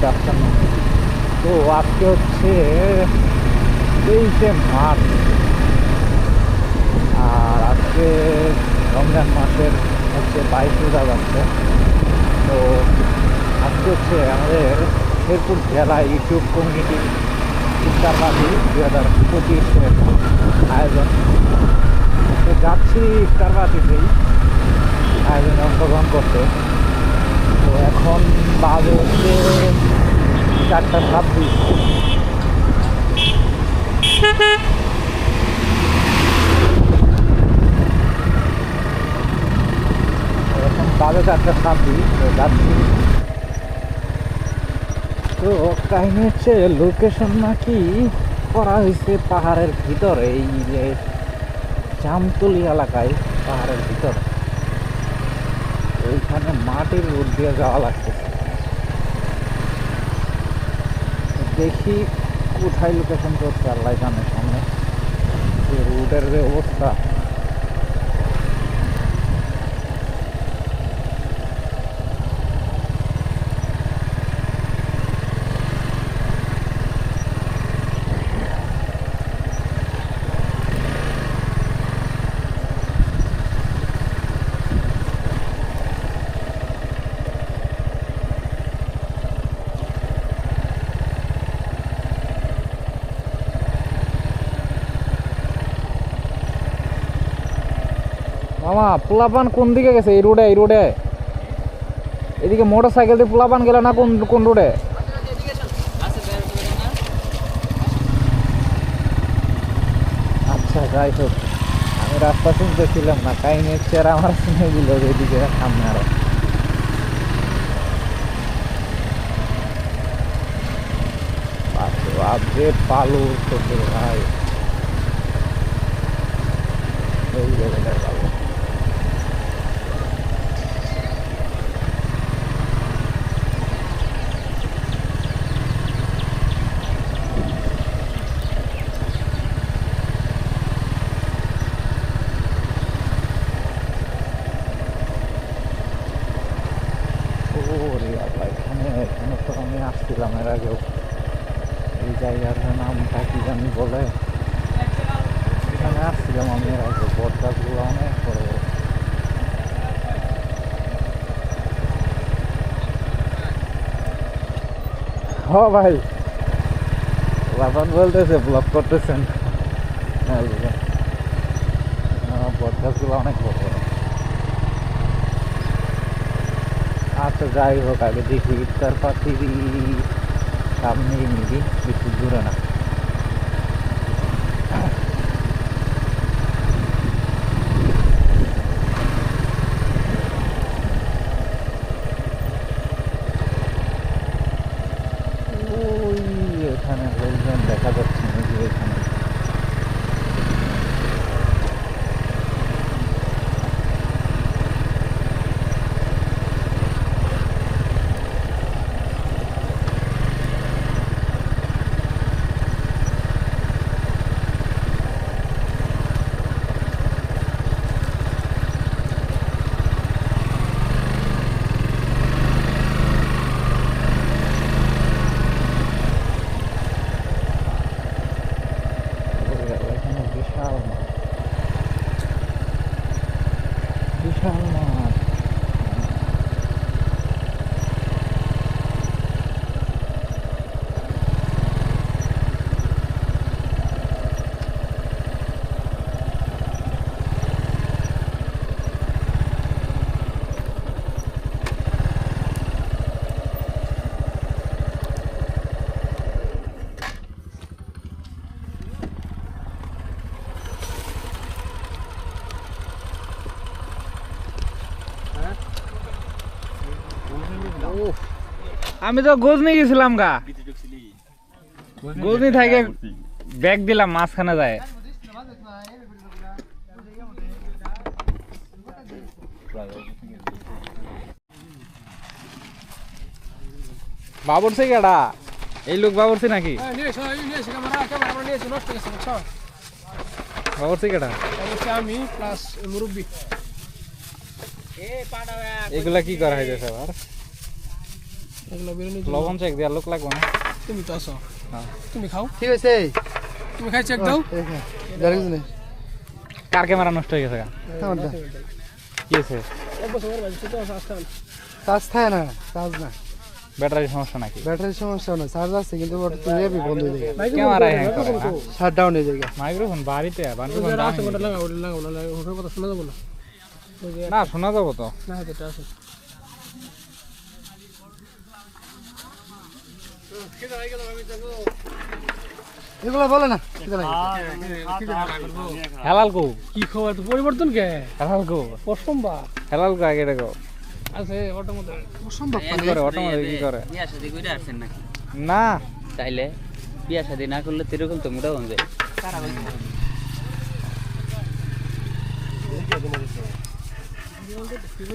Good afternoon. তো আজকে হচ্ছে 23 মার্চ, আর আজকে রমজান মাসের হচ্ছে 22 রোজা যাচ্ছে। তো আজকে হচ্ছে আমাদের শেরপুর জেলা ইউটিউব কমিউনিটি ইফতার পার্টি 2025-এর আয়োজন। তো যাচ্ছি ইফতার পার্টিতেই আয়োজনে অংশগ্রহণ করতে। তো এখন বাজে হচ্ছে 4:26। এখন বাজে 4:26, তো যাচ্ছি। তো কাহিনী হচ্ছে লোকেশন নাকি করা হয়েছে পাহাড়ের ভিতরে, এই যে জামতলি এলাকায় পাহাড়ের ভিতরে। ওইখানে মাটির রোড দিয়ে যাওয়া লাগতেছে। দেখি কোথায় লোকেশন করছে আল্লাহ জানে। সামনে যে রোডের যে অবস্থা, মামা পোলাপান কোন দিকে গেছে? এই রোডে, এই রোডে এদিকে মোটর সাইকেল দিয়ে পোলাপান গেল না? কোন কোন রোডে? আচ্ছা, যাই হোক, আমি রাস্তা শুনতেছিলাম না। কাহিনী হচ্ছে আর আমার শুনে দিল এদিকে সামনে আরো। যে পালু শ্বশুর ভাই, এই জায়গাটায় পালু। এখানে তো আমি আসছিলাম এর আগেও। এই জায়গাটার নামটা কি জানি বলে, এখানে আসছিলাম আমি এর আগে। বট গাছগুলো অনেক বড় বড়। হ ভাই, লাফান বলতেছে ব্লক করতেছেন। বট গাছগুলো অনেক বড় বড়। আচ্ছা, যাই হোক, আগে দেখি ইফতার পার্টি সামনেই নিবি, বেশি দূরে না। ওই এখানে লোকজন দেখা যাচ্ছে নাকি? এখানে বিশাল মাঠ, বিশাল মাঠ। আমি তো গজনি গেছিলাম গা, গজনি থেকে ব্যাগ দিলাম মাঝখানে যায়। বাবরসি কেডা? এই লোক বাবরসি নাকি? বাবরসি কেডা? আমি প্লাস মুরব্বি। এগুলা কি করা হয়েছে আবার? এগুলো বিরিয়ানি লবণ চেক দেওয়ার লোক লাগবে না তুমি তো আসো হ্যাঁ তুমি খাও ঠিক আছে তুমি খাই চেক দাও কার ক্যামেরা নষ্ট হয়ে গেছে কি আছে এক বছর বাজে তো আসতে চার্জ থাকে না চার্জ না ব্যাটারির সমস্যা নাকি ব্যাটারির সমস্যা না চার্জ আছে কিন্তু ওটা তুমি বন্ধ হয়ে যায় ক্যামেরা হ্যাং করে না শাট ডাউন হয়ে যায় মাইক্রোফোন বাড়িতে মাইক্রোফোন রাস্তা কোনটা লাগা ওটা লাগা না ওটার কথা শোনা যাবে না না শোনা যাবো তো না এটা আছে এগুলো বলে না হেলাল কো কি খবর তো পরিবর্তন কে হেলাল কো প্রথমবার হেলাল কো আগে দেখো আছে অটোর মধ্যে অসম্ভব কি করে অটোমেটিক কি করে বিয়া শাদি করে আসছেন নাকি না তাইলে বিয়া শাদি না করলে এরকম তো মোটা হয়ে যায়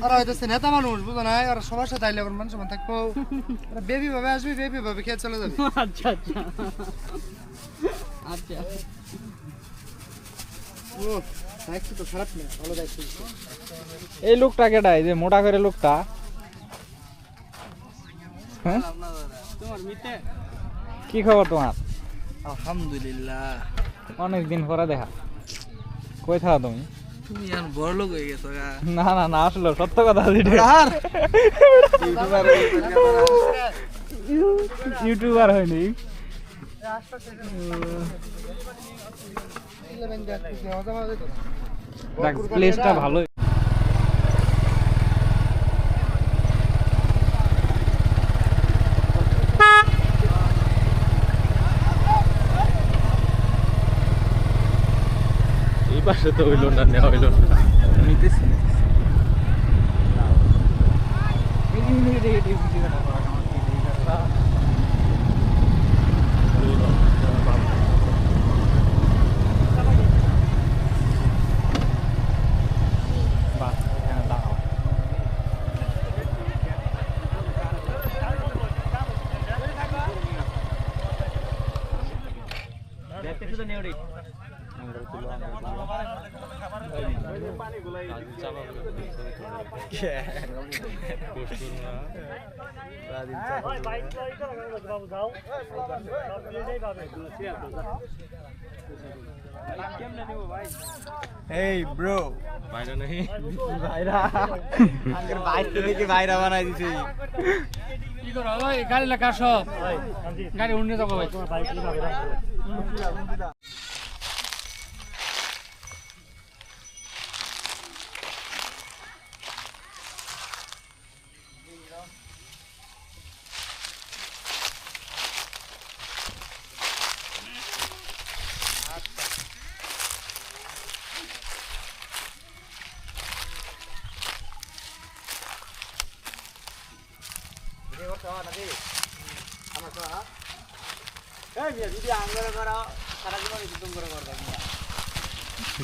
আর হইতেছে নেতা মানুষ বুঝো না আর সবার সাথে আইলে মানুষ মান থাকবো বেবি ভাবে আসবি বেবি ভাবে খেয়ে চলে যাবে আচ্ছা আচ্ছা আচ্ছা ও দেখছি তো খারাপ না ভালো দেখছি এই লোকটা কেডা এই যে মোটা করে লোকটা হ্যাঁ তোমার মিতে কি খবর তোমার আলহামদুলিল্লাহ অনেক দিন পরে দেখা কই থাকা তুমি তুমি আর বড় লোক হয়ে গেছো গা না না না আসলে সত্য কথা আর ইউটিউবার হয়নি প্লেসটা ভালো এই পাশে তো হইল না নেওয়া হইল না নিতেছি এই ব্রো বাইরে নেই ভাইরা আঙ্কেল বাইরে থেকে ভাইরা বানাই দিছে কি করো ভাই গাড়ি লাগা সব গাড়ি উন্নত যাবো ভাই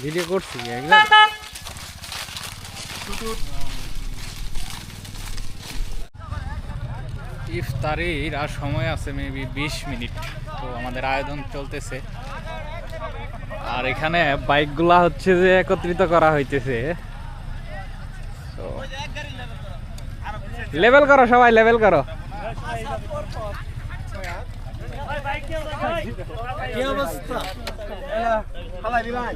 ভিডিও করছি একদম ইফতারির আর সময় আছে মেবি 20 মিনিট তো আমাদের আয়োজন চলতেছে আর এখানে বাইকগুলা হচ্ছে যে একত্রিত করা হইতেছে তো লেভেল করো সবাই লেভেল করো কি অবস্থা হালাই ভাই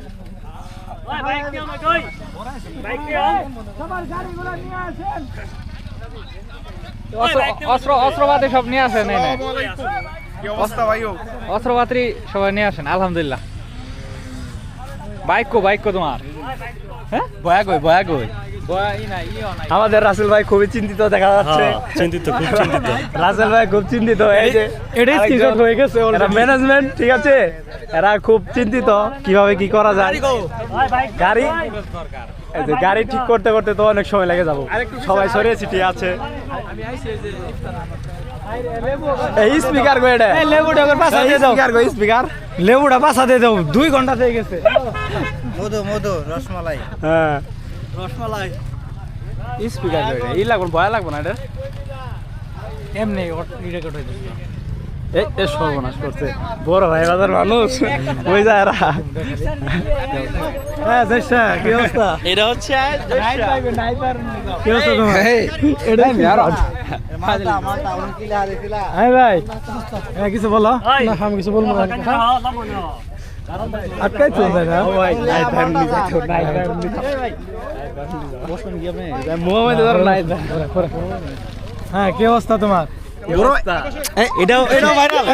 অস্ত্রপাতি সব নিয়ে আসেন কি অবস্থা ভাইও অস্ত্রপাতি সবাই নিয়ে আসেন আলহামদুলিল্লাহ বাইক কো তোমার হ্যাঁ বয়া কই আমাদের রাসেল ভাই খুবই চিন্তিত দেখা যাচ্ছে চিন্তিত খুব চিন্তিত রাসেল ভাই খুব চিন্তিত এই যে এটাই স্ক্রিনশট হয়ে গেছে ম্যানেজমেন্ট ঠিক আছে এরা খুব চিন্তিত কিভাবে কি করা যায় গাড়ি এই যে গাড়ি ঠিক করতে করতে তো অনেক সময় লেগে যাবো সবাই সরিয়ে ছিটিয়ে আছে এই স্পিকার গো এটা এই লেবুটা করে পাছা দিয়ে দাও স্পিকার গো স্পিকার লেবুটা পাছা দিয়ে দাও 2 ঘন্টা হয়ে গেছে মধু রসমালাই হ্যাঁ রসমালাই স্পিকার গো এটা এই লাগবে ভয় লাগবে না এটা এমনি রেকর্ড হয়ে যাবে এই সর্বনাশ করছে বড় ভাই বাজার মানুষ ওই যায় এরা হ্যাঁ জয়সা কি অবস্থা এটা হচ্ছে কি অবস্থা তোমার এটাই আর হ্যাঁ ভাই হ্যাঁ কিছু বলো না আমি কিছু বলবো না আটকাই তো ভাই না ভাই নাইট ফ্যামিলি যাইতো নাইট ফ্যামিলি বসন গিয়ে মে মোহাম্মদ ধর নাইট হ্যাঁ কি অবস্থা তোমার এটাও ভাইরাল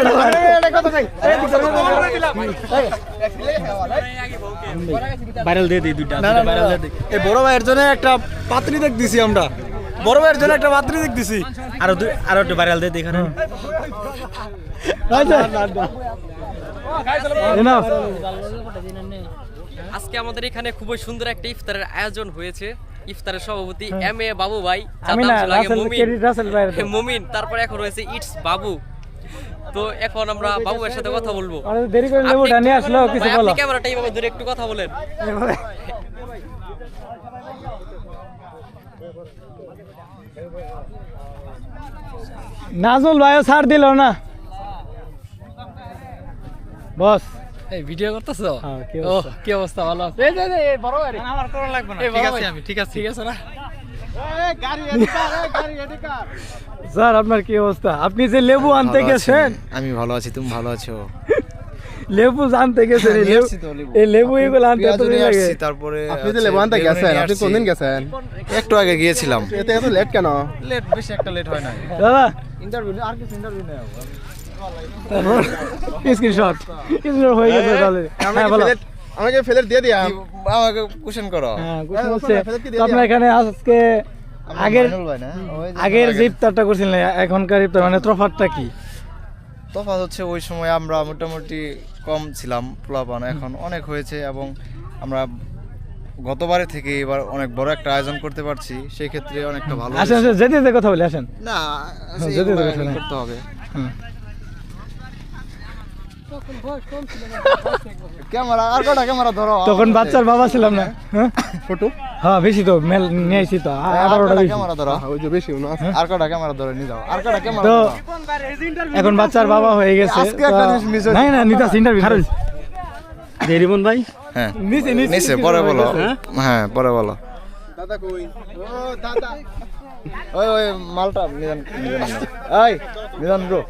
ভাইরাল দিয়ে দিই দুইটা ভাইরাল দিয়ে দিই এই বড় ভাইয়ের জন্য একটা পাত্রী দেখ দিছি আমরা বড় ভাইয়ের জন্য একটা পাত্রী দেখ দিছি আরো একটু ভাইরাল দিয়ে দিই এখানে আজকে আমাদের এখানে খুবই সুন্দর একটা ইফতারের আয়োজন হয়েছে। ইফতারের সভাপতি এম এ বাবু ভাই, মুমিন, তারপরে এখন রয়েছে ইটস বাবু। তো এখন আমরা বাবুর সাথে কথা বলবো। দেরি করে লেবুটা নিয়ে আসলো কিছু বলো। আপনি ক্যামেরাটা এইভাবে ধরে একটু কথা বলেন। নাজমুল ভাইও ছাড় দিল না বস এই ভিডিও করতেছো? কি অবস্থা? ভালো আছে? এই বড় ভাই আমার কোন লাগবে না, ঠিক আছে আমি ঠিক আছে না। স্যার আপনার কি অবস্থা? আপনি যে লেবু আনতে গেছেন? আমি ভালো আছি, তুমি ভালো আছো? লেবু আনতে গেছেন, এই লেবু এগুলো আনতে এত দেরি লাগে? তারপরে আপনি যে লেবু আনতে গেছেন, আপনি কোনদিন গেছেন? একটু আগে গিয়েছিলাম। এতে এত লেট কেন? লেট বেশি একটা লেট হয় না। দাদা ইন্টারভিউ আর কিছু ইন্টারভিউ নেই। স্ক্রিনশট হয়ে গেছে তাহলে। হ্যাঁ বলো। আমাকে ফেলে দিয়ে দিয়া। আমাকে কোশ্চেন করো। হ্যাঁ কোশ্চেন হচ্ছে তো আপনার এখানে আজকে আগের যে ইফতারটা করছিলেন এখনকার ইফতার মানে তফাৎটা কি? তফাৎ হচ্ছে ওই সময় আমরা মোটামুটি কম ছিলাম পোলাপান, এখন অনেক হয়েছে এবং আমরা গতবারে থেকে এবার অনেক বড় একটা আয়োজন করতে পারছি, সেই ক্ষেত্রে অনেকটা ভালো। আসেন আসেন যেতে যেতে কথা বলি আসেন। না যেতে যেতে কথা করতে হবে। ক্যামেরা আর কটা ক্যামেরা ধরো। তখন বাচ্চার বাবা ছিলাম না। হ্যাঁ ফটো হ্যাঁ বেশি তো মেল নিয়ে আইছি তো 18টা বেশি। ক্যামেরা ধরো, ওই যে বেশি না। আর কটা ক্যামেরা ধরে নিয়ে যাও, আর কটা ক্যামেরা তো ধরো। এখন বাচ্চার বাবা হয়ে গেছে। আজকে একটা জিনিস miss হয়েছে। না না নিতাস ইন্টারভিউ খারুল দেরিমন ভাই হ্যাঁ নিচে নিচে পরে বলো। হ্যাঁ পরে বলো। দাদা কই? ও দাদা ওই ওই মালটা নিজান এই নিজান ব্রো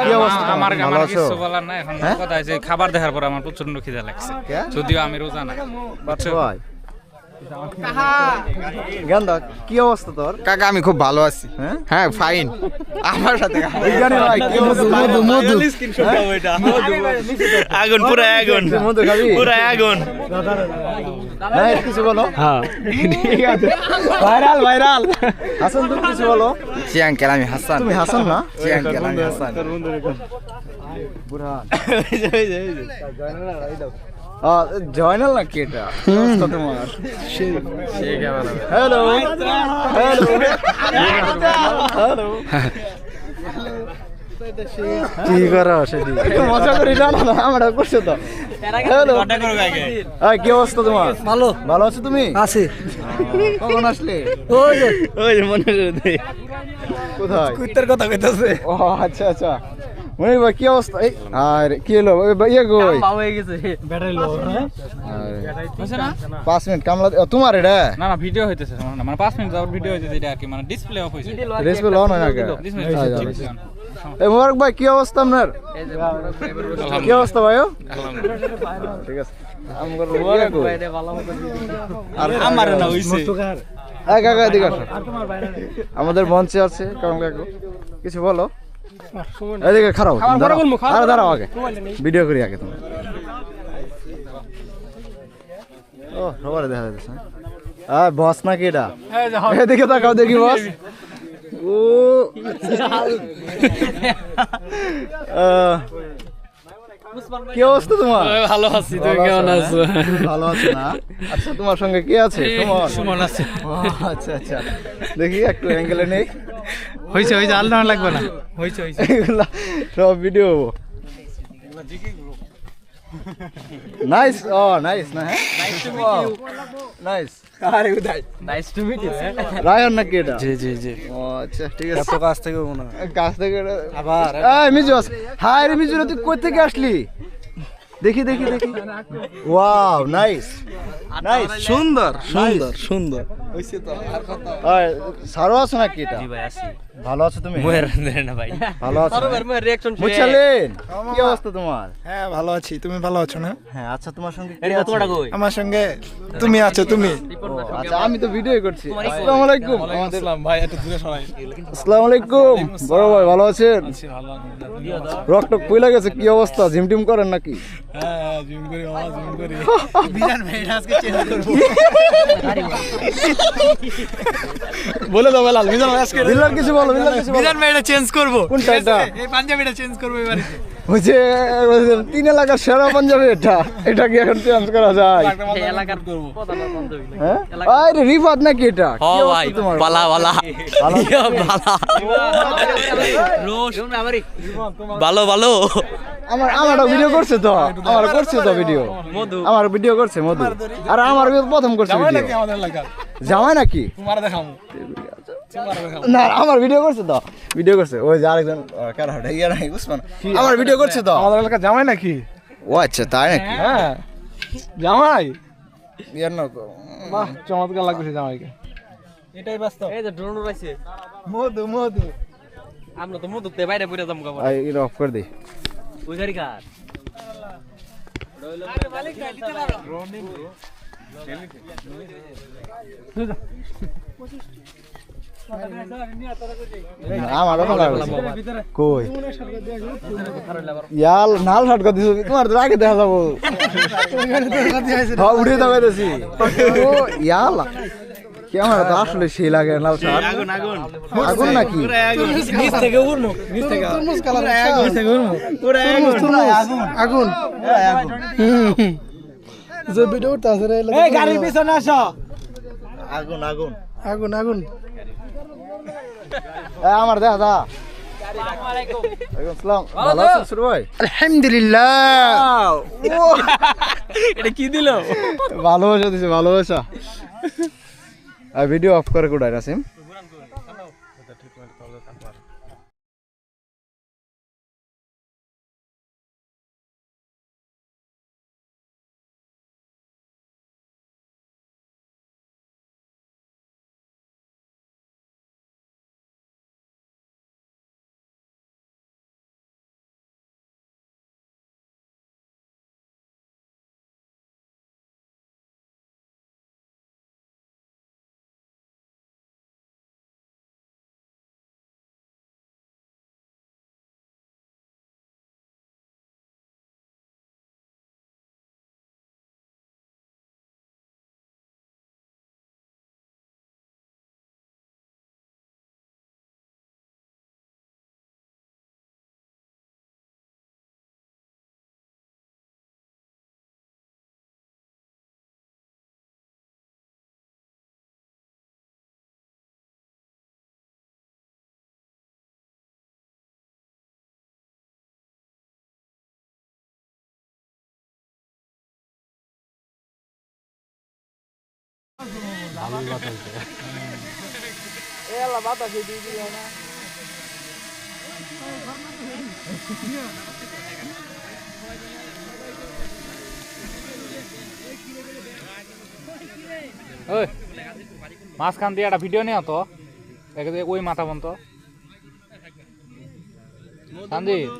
কি অবস্থা? আমার ভালো আছো? কিছু বলার না এখন। কথা আছে খাবার দেখার পর আমার প্রচন্ড খিদা লাগছে, যদিও আমি রোজা না। ভাই গান্দা কি অবস্থা তোর? কাকা আমি খুব ভালো আছি। হ্যাঁ ফাইন। আমার সাথে এইখানে ভাই কি অবস্থা? মধু আগুন পুরো আগুন মধু খাবি? পুরো আগুন। না কিছু বলো। হ্যাঁ ঠিক আছে ভাইরাল ভাইরাল। হাসান তুমি কিছু বলো। জি আঙ্কেল আমি হাসান। তুমি হাসান না? জি আঙ্কেল আমি হাসান। বুরহান জয়নাল না কি এটা? কি অবস্থা তোমার? হ্যালো হ্যালো হ্যালো কি করো সেটি? মজা করি না না আমরা করছো তো। হ্যালো কি অবস্থা তোমার? ভালো ভালো আছো তুমি? আছি। কখন আসলে? ওই যে মনে করে কোথায়? কুত্তার কথা কইতাছে। ও আচ্ছা আচ্ছা মনে ভাই কি অবস্থা? এই আরে কি হলো ইয়ে কই? হয়ে গেছে ব্যাটারি লো। হইছে না? 5 মিনিট কামলা তোমার এটা না না ভিডিও হইতেছে না, মানে 5 মিনিট যাওয়ার ভিডিও হইতেছে, এটা আর কি মানে ডিসপ্লে অফ হইছে। রেসপে লও না নাকি? ডিসপ্লে এই মোবারক ভাই কি অবস্থা আপনার? কি অবস্থা ভাইও? ঠিক আছে আমগর মোবারক ভাই রে ভালো মতো আর আমারে না হইছে। এই কাকা এদিকে আসো। আমাদের মঞ্চে আছে কাম কাকু, কিছু বলো। এদিকে খারাপ আরে দাঁড়াও আগে ভিডিও করি আগে তুমি। ও সবার দেখা যাচ্ছে। বস নাকি এটা? এদিকে তাকাও দেখি বস। ও কি অবস্থা তোমার? ভালো আছি, তুমি কেমন আছো? ভালো আছো না? আচ্ছা তোমার সঙ্গে কে আছে? সুমন আছে। আচ্ছা আচ্ছা দেখি একটু অ্যাঙ্গেলে নেই। হইছে হইছে আলনা লাগবে না। হইছে হইছে এগুলা সব ভিডিও নাইস। ও নাইস না? হ্যাঁ নাইস। আরে Uday nice to meet you. Rayan নাকি এটা? জি জি জি। ও আচ্ছা ঠিক আছে। এত কাছ থেকে মনে হয় কাছ থেকে আবার এই মিজু হাই রে মিজু তুই কই থেকে আসলি? দেখি দেখি দেখি ওয়াও নাইস। নাইস সুন্দর সুন্দর সুন্দর সারো আছো নাকি এটা ভাই আসি ভালো আছো তুমি না ভাই ভালো আছো রিঅ্যাকশন মুচালেন কি অবস্থা তোমার হ্যাঁ ভালো আছি তুমি ভালো আছো না হ্যাঁ আচ্ছা তোমার সঙ্গে কে এটা আছে? তোমারটা কই আমার সঙ্গে তুমি আছো তুমি ও, আচ্ছা আমি তো ভিডিও করছি আসসালামু আলাইকুম আমাদের ভাই একটু দূরে সরাই আসসালামু আলাইকুম বড় ভাই ভালো আছেন রক্ত পইলা গেছে কি অবস্থা জিম টিম করেন নাকি হ্যাঁ জিম করি আওয়াজ জিম করি বলে দাও বেলাল মিজান আজকে বিল্লাল কিছু বলো বিল্লাল কিছু বলো মেয়েটা চেঞ্জ করব কোনটা এটা এই পাঞ্জাবিটা চেঞ্জ করব এবারে ওই যে 3 এলাকার সেরা পাঞ্জাবি এটা কি এখন চেঞ্জ করা যায় এই এলাকার করব প্রধান বান্ধবী হ্যাঁ আরে রিফাত নাকি এটা ও কি অবস্থা ভাই তোমার? বালা বালা ভালো? বালা রোশ ভালো ভালো আমারটা ভিডিও করছে তো আমার করছে তো ভিডিও মধু আমার ভিডিও করছে মধু আর আমার প্রথম করছে জামাই ভিডিও নাকি আমাদের এলাকার জামাই নাকি তোমার দেখামু তোমার দেখামু না আমার ভিডিও করছে তো ভিডিও করছে ওই যে আরেকজন কারাটা ইয়া নাই বুঝছেন আমার ভিডিও করছে তো আমাদের এলাকার জামাই নাকি ও আচ্ছা তাই নাকি হ্যাঁ জামাই ইয়ার না বাহ চমৎকার লাগছে জামাইকে এটাই বাস্তব এই যে ড্রোন উড়াইছে মধু মধু আমরা তো মধুতে বাইরে পড়ে যাবো কাবার আই এটা অফ করে দে ওই গাড়ি কার আমার ভালো লাগছে কই ইয়াল নাল শার্ট কর দিছো তোমার তো আগে দেখা যাবো হ্যাঁ উঠে দাবাইতেছি ও ইয়াল ক্যামেরা তো আসলে সেই লাগে লাল শার্ট আগুন আগুন আগুন নাকি নিচ থেকে উড়মু নিচ থেকে তরমুজ কালার নিচ থেকে উড়মু পুরো আগুন আগুন যে ভিডিও উঠতাছে রে এই গাড়ির পিছনে আসো আগুন আগুন আগুন আগুন আমার দেখা যা ওয়ালাইকুম আসসালাম ভালো আছেন সুর ভাই আলহামদুলিল্লাহ এটা কি দিল ভালোবাসা দিছে ভালোবাসা আর ভিডিও অফ করে কোডাই নাসিম ওই মাঝখান দিয়ে একটা ভিডিও নিয়ে তো ওই মাথা বন্ত সঞ্জিত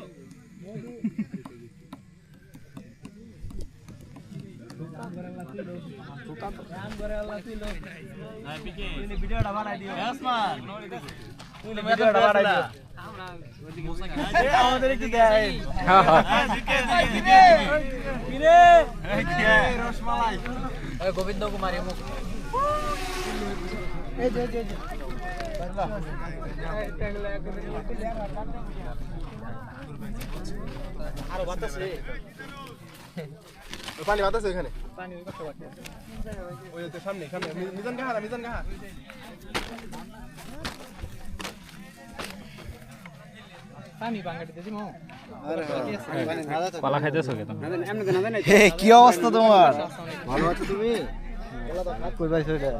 ভিডিওটা বানাই দিও আসমান ভিডিওটা বানাই দিও আমাদের কি গায় হ্যাঁ হ্যাঁ কিরে রসমালাই গোবিন্দ কুমার মুখ আরো বাতাসে পানি বাতাসে এখানে পানি ওই তো সামনে সামনে মিজান কাহা পানি বাঙ্গাটি দিছি মো পালা খাইতেছো কে তুমি কি অবস্থা তোমার ভালো আছো তুমি কই পাইছো এটা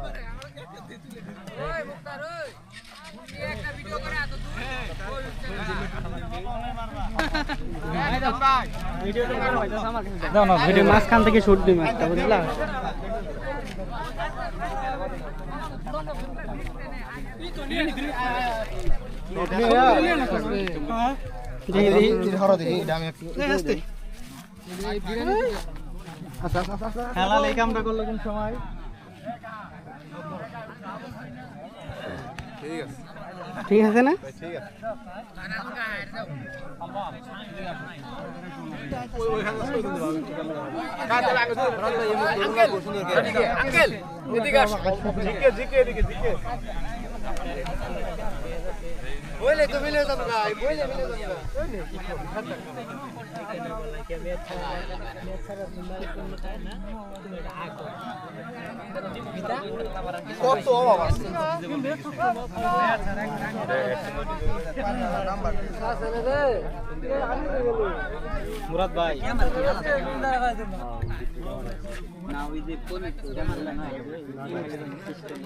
ভিডিও মাঝখান থেকে শুট দিই বুঝলা খেলাল এই কামটা করলো কোন সময়? ঠিক আছে না? আঙ্কেল এদিকে আসো বইলে তো মিলে যাবে ভাই, বইলে মিলে যাবে। কত অভাব আছে। মুরাদ ভাই না ওই যে পলিশ জামালা না সিস্টেম